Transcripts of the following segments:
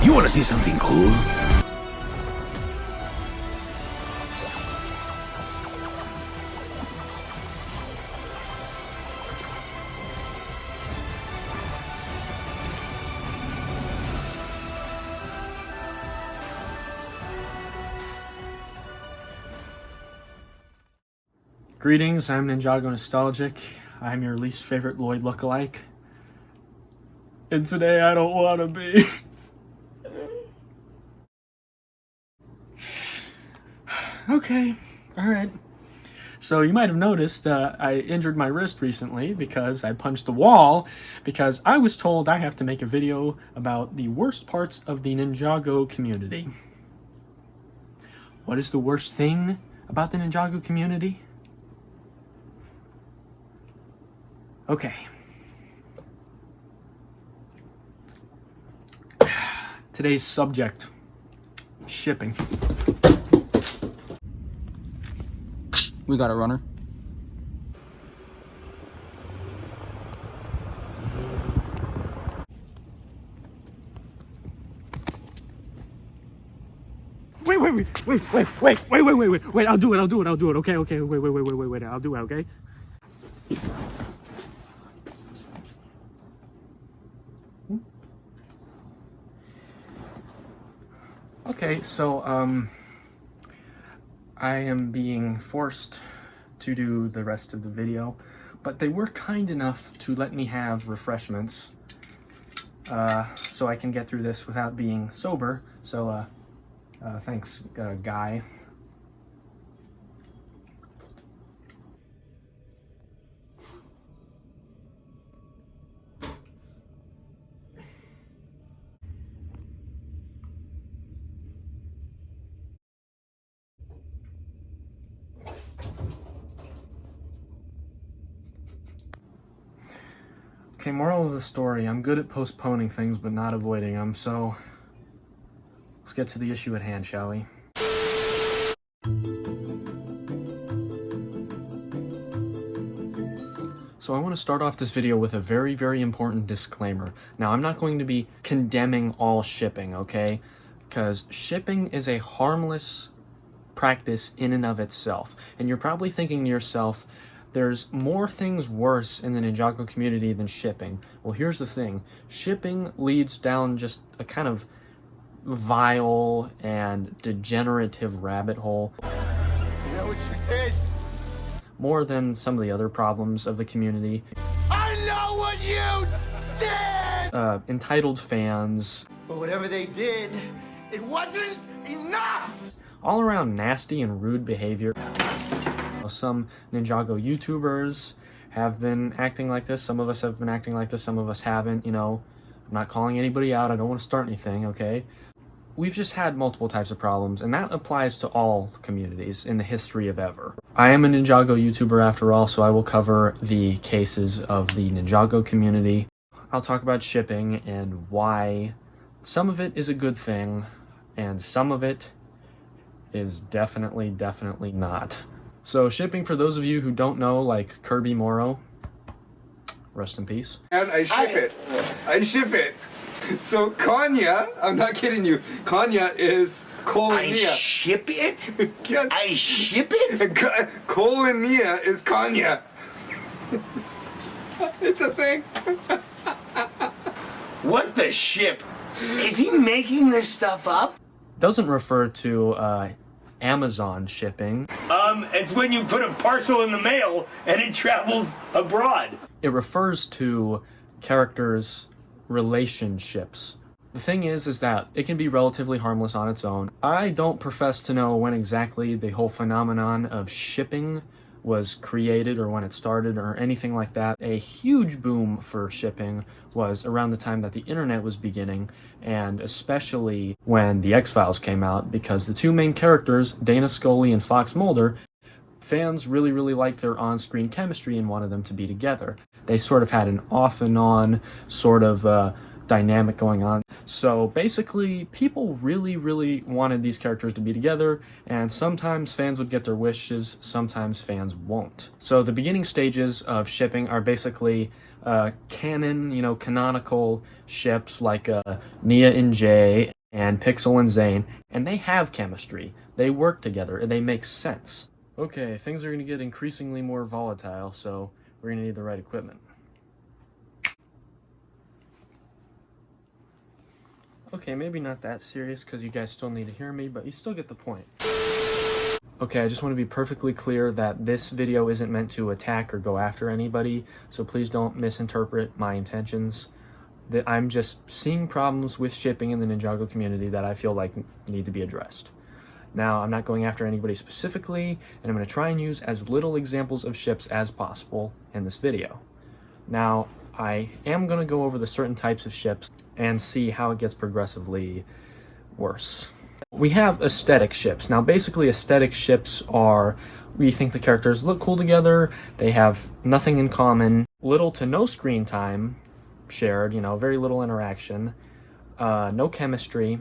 You want to see something cool? Greetings, I'm Ninjago Nostalgic. I'm your least favorite Lloyd lookalike. And today I don't want to be. Okay, alright. So you might have noticed I injured my wrist recently because I punched the wall because I was told I have to make a video about the worst parts of the Ninjago community. What is the worst thing about the Ninjago community? Okay. Today's subject, shipping. We got a runner. Wait, I'll do it, okay, wait, I'll do it, okay? Okay, so, I am being forced to do the rest of the video, but they were kind enough to let me have refreshments, so I can get through this without being sober, so, thanks, Guy. Okay, moral of the story, I'm good at postponing things but not avoiding them, so let's get to the issue at hand, shall we? So I want to start off this video with a very, very important disclaimer. Now, I'm not going to be condemning all shipping, okay? Because shipping is a harmless practice in and of itself. And you're probably thinking to yourself, there's more things worse in the Ninjago community than shipping. Well, here's the thing. Shipping leads down just a kind of vile and degenerative rabbit hole. You know what you did? More than some of the other problems of the community. I know what you did! Entitled fans. But whatever they did, it wasn't enough! All around nasty and rude behavior. Some Ninjago YouTubers have been acting like this. Some of us have been acting like this. Some of us haven't, you know. I'm not calling anybody out. I don't want to start anything, okay? We've just had multiple types of problems, and that applies to all communities in the history of ever. I am a Ninjago YouTuber after all, so I will cover the cases of the Ninjago community. I'll talk about shipping and why some of it is a good thing, and some of it is definitely not. So shipping, for those of you who don't know, like Kirby Morrow, rest in peace. And I ship it. So Kanya, I'm not kidding you, Kanya is Kolonia. I ship it? Yes. I ship it? Kolonia is Kanya. It's a thing. What the ship? Is he making this stuff up? Doesn't refer to Amazon shipping. It's when you put a parcel in the mail and it travels abroad. It refers to characters' relationships. The thing is that it can be relatively harmless on its own. I don't profess to know when exactly the whole phenomenon of shipping was created or when it started or anything like that. A huge boom for shipping was around the time that the internet was beginning, and especially when the X-Files came out, because the two main characters, Dana Scully and Fox Mulder, fans really liked their on-screen chemistry and wanted them to be together. They sort of had an off and on sort of dynamic going on. So basically, people really wanted these characters to be together, and sometimes fans would get their wishes, sometimes fans won't. So the beginning stages of shipping are basically canon, canonical ships like Nia and Jay, and Pixel and Zane, and they have chemistry. They work together, and they make sense. Okay, things are going to get increasingly more volatile, so we're going to need the right equipment. Okay, maybe not that serious because you guys still need to hear me, but you still get the point. Okay, I just want to be perfectly clear that this video isn't meant to attack or go after anybody, so please don't misinterpret my intentions. That I'm just seeing problems with shipping in the Ninjago community that I feel like need to be addressed. Now, I'm not going after anybody specifically, and I'm going to try and use as little examples of ships as possible in this video. Now, I am going to go over the certain types of ships and see how it gets progressively worse. We have aesthetic ships. Now, basically, aesthetic ships are, we think the characters look cool together, they have nothing in common, little to no screen time shared, you know, very little interaction, no chemistry,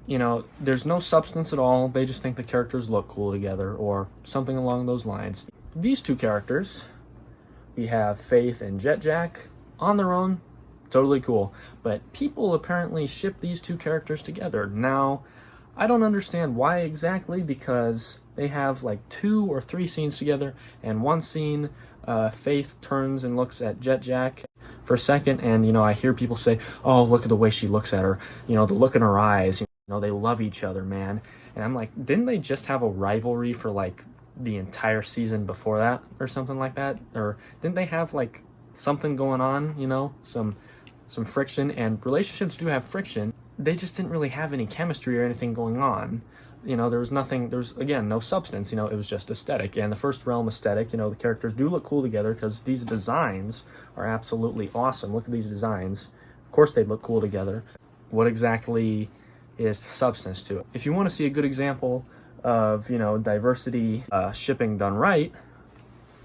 you know, there's no substance at all, they just think the characters look cool together, or something along those lines. These two characters, we have Faith and Jetjack, on their own, totally cool, but people apparently ship these two characters together. Now, I don't understand why exactly, because they have like 2 or 3 scenes together, and one scene, Faith turns and looks at Jetjack for a second, and, you know, I hear people say, oh, look at the way she looks at her, you know, the look in her eyes, you know, they love each other, man. And I'm like, didn't they just have a rivalry for like the entire season before that or something like that? Or didn't they have like something going on, you know, some friction? And relationships do have friction. They just didn't really have any chemistry or anything going on. You know, there was nothing, there's, again, no substance, you know, it was just aesthetic. And the first realm aesthetic, you know, the characters do look cool together because these designs are absolutely awesome. Look at these designs. Of course they look cool together. What exactly is substance to it? If you want to see a good example of, you know, diversity shipping done right,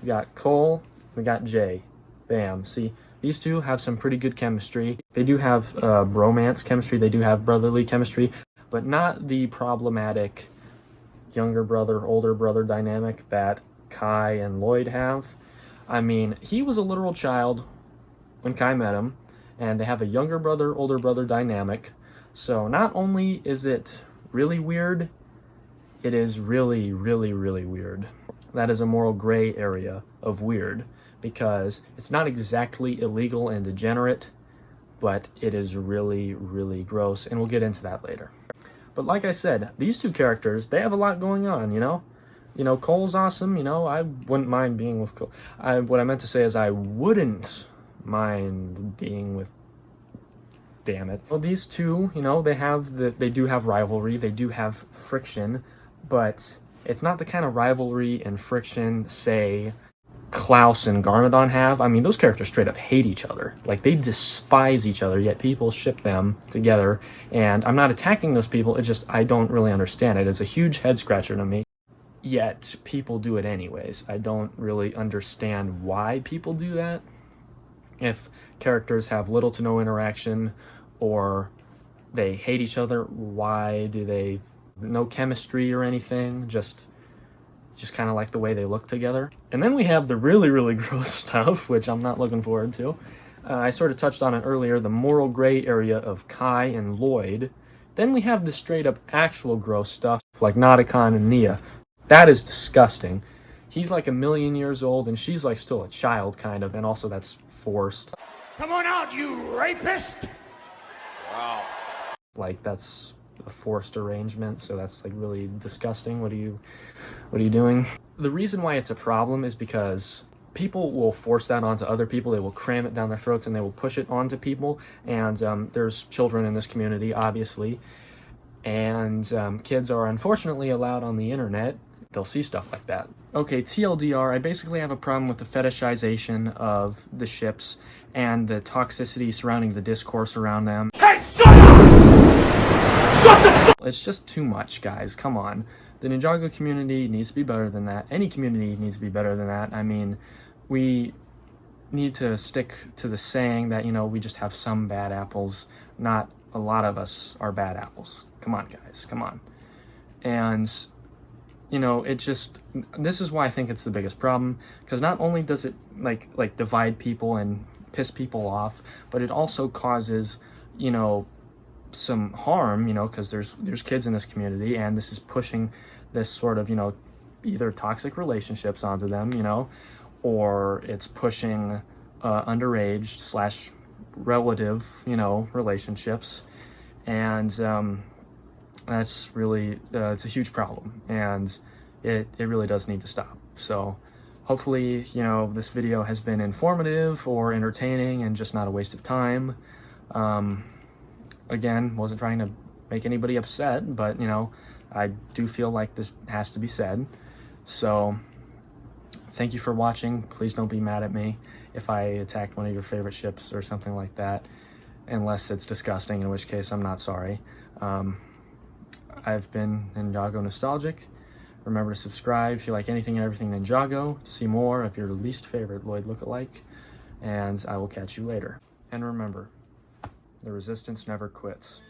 we got Cole, we got Jay. Bam. See, these two have some pretty good chemistry. They do have bromance chemistry, they do have brotherly chemistry, but not the problematic younger brother, older brother dynamic that Kai and Lloyd have. I mean, he was a literal child when Kai met him, and they have a younger brother, older brother dynamic. So not only is it really weird, it is really, really, really weird. That is a moral gray area of weird, because it's not exactly illegal and degenerate, but it is really, really gross, and we'll get into that later. But like I said, these two characters, they have a lot going on, you know? You know, Cole's awesome, you know, I wouldn't mind being with Cole. What I meant to say is I wouldn't mind being with, damn it. Well, these two, you know, they do have rivalry, they do have friction, but it's not the kind of rivalry and friction, say, Klaus and Garmadon have. I mean, those characters straight up hate each other. Like, they despise each other, yet people ship them together. And I'm not attacking those people, it's just I don't really understand it. It's a huge head scratcher to me. Yet people do it anyways. I don't really understand why people do that. If characters have little to no interaction, or they hate each other, why do they... no chemistry or anything, just kind of like the way they look together. And then we have the really, really gross stuff, which I'm not looking forward to. I sort of touched on it earlier, the moral gray area of Kai and Lloyd. Then we have the straight up actual gross stuff, like Nauticon and Nia. That is disgusting. He's like 1,000,000 years old, and she's like still a child, kind of, and also that's forced. Come on out, you rapist! Wow. Like, that's a forced arrangement, so that's like really disgusting. What are you doing? The reason why it's a problem is because people will force that onto other people. They will cram it down their throats and they will push it onto people. And there's children in this community, obviously, and kids are unfortunately allowed on the internet. They'll see stuff like that. Okay, TLDR, I basically have a problem with the fetishization of the ships and the toxicity surrounding the discourse around them. Hey, shut up! Shut the fuck! It's just too much, guys. Come on. The Ninjago community needs to be better than that. Any community needs to be better than that. I mean, we need to stick to the saying that, you know, we just have some bad apples. Not a lot of us are bad apples. Come on, guys. Come on. And, you know, it just... this is why I think it's the biggest problem. Because not only does it, like divide people and piss people off, but it also causes, you know, some harm, you know, because there's kids in this community, and this is pushing this sort of, you know, either toxic relationships onto them, you know, or it's pushing underage slash relative, you know, relationships, and that's really it's a huge problem, and it really does need to stop. So hopefully, you know, this video has been informative or entertaining and just not a waste of time. Again, wasn't trying to make anybody upset, but, you know, I do feel like this has to be said. So thank you for watching. Please don't be mad at me if I attacked one of your favorite ships or something like that, unless it's disgusting, in which case I'm not sorry. I've been Ninjago Nostalgic. Remember to subscribe if you like anything and everything Ninjago, to see more of your least favorite Lloyd lookalike, and I will catch you later. And remember, the resistance never quits.